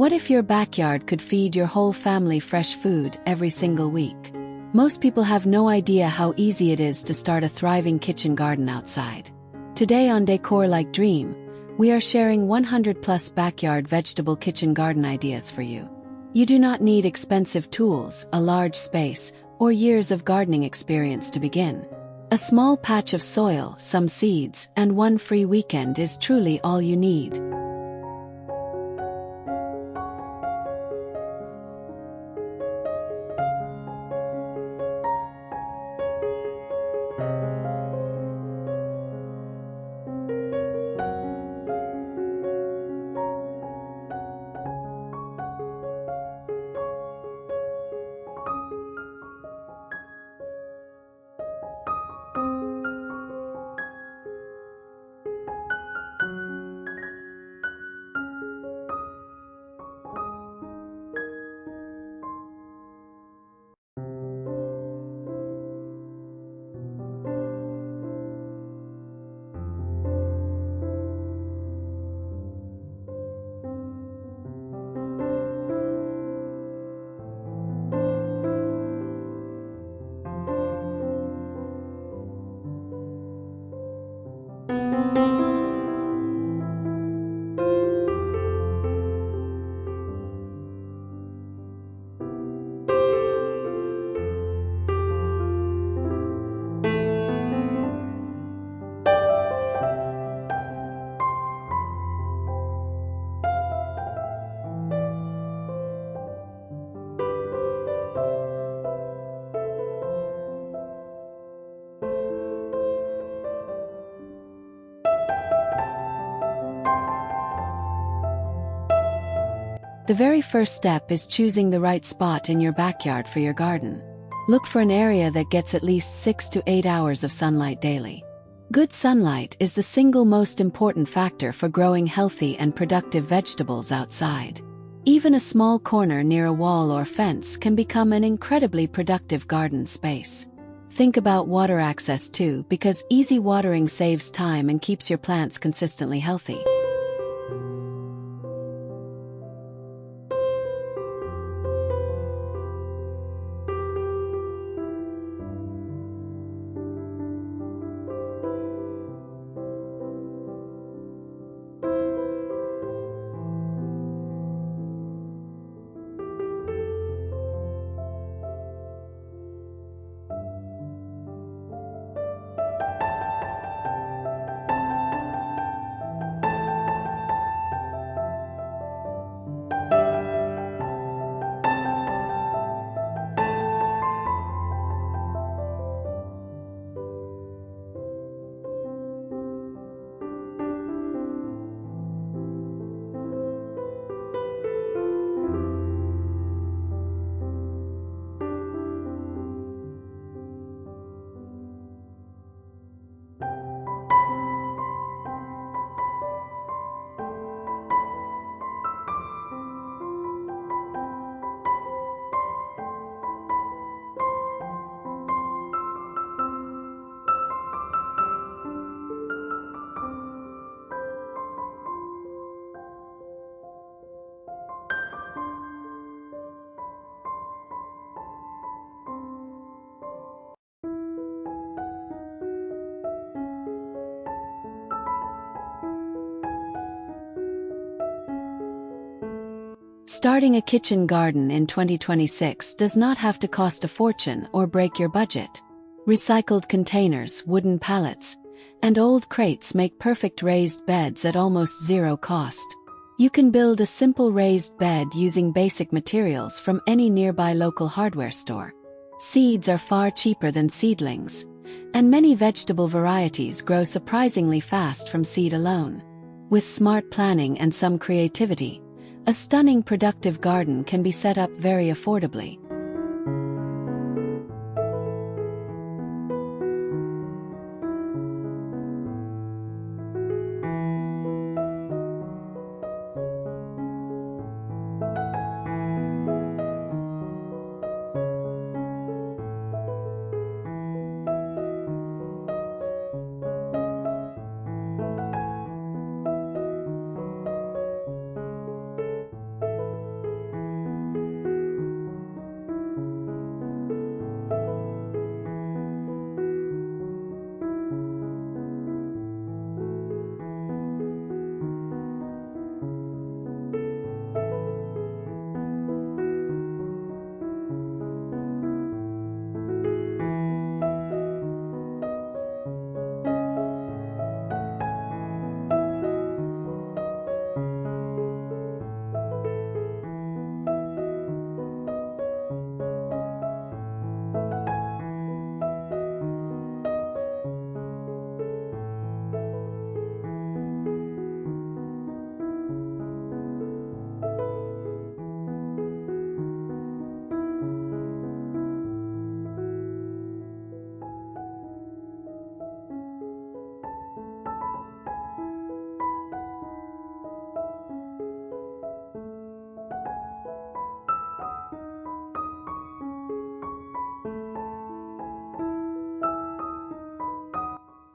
What if your backyard could feed your whole family fresh food every single week? Most people have no idea how easy it is to start a thriving kitchen garden outside. Today on Decor Like Dream, we are sharing 100+ backyard vegetable kitchen garden ideas for you. You do not need expensive tools, a large space, or years of gardening experience to begin. A small patch of soil, some seeds, and one free weekend is truly all you need. The very first step is choosing the right spot in your backyard for your garden. Look for an area that gets at least 6 to 8 hours of sunlight daily. Good sunlight is the single most important factor for growing healthy and productive vegetables outside. Even a small corner near a wall or fence can become an incredibly productive garden space. Think about water access too, because easy watering saves time and keeps your plants consistently healthy. Starting a kitchen garden in 2026 does not have to cost a fortune or break your budget. Recycled containers, wooden pallets, and old crates make perfect raised beds at almost zero cost. You can build a simple raised bed using basic materials from any nearby local hardware store. Seeds are far cheaper than seedlings, and many vegetable varieties grow surprisingly fast from seed alone. With smart planning and some creativity, a stunning productive garden can be set up very affordably.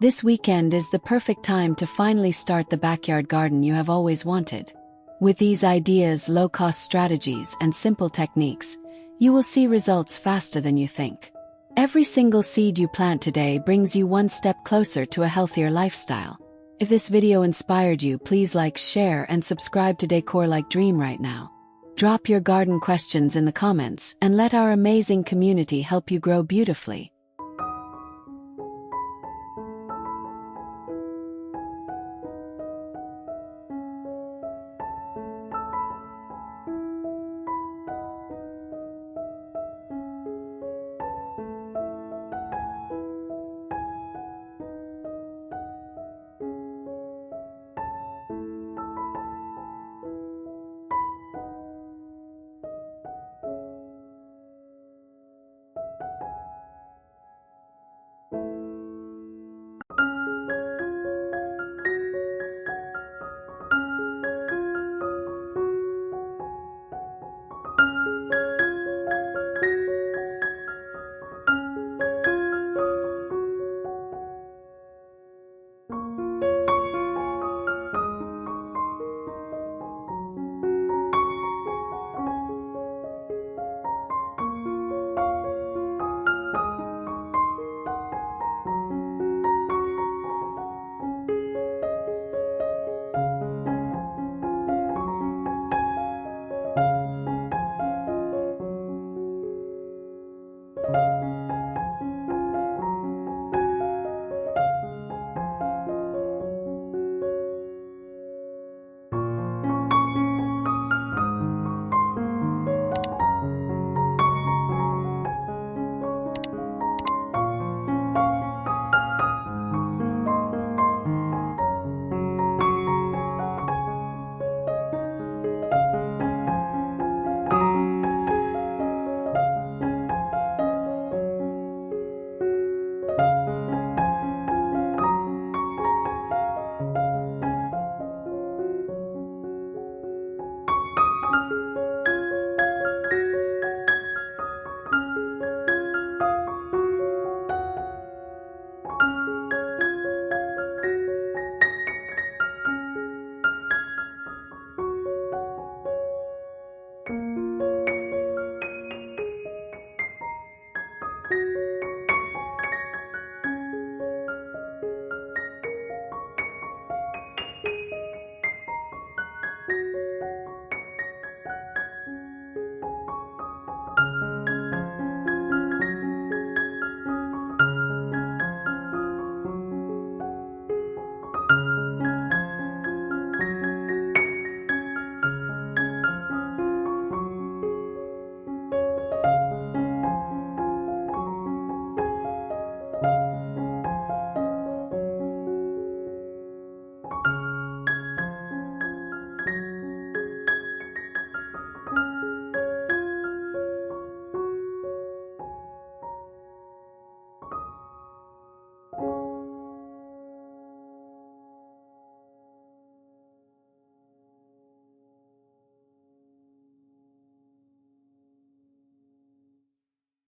This weekend is the perfect time to finally start the backyard garden you have always wanted. With these ideas, low-cost strategies, and simple techniques, you will see results faster than you think. Every single seed you plant today brings you one step closer to a healthier lifestyle. If this video inspired you, please like, share, and subscribe to Decor Like Dream right now. Drop your garden questions in the comments and let our amazing community help you grow beautifully.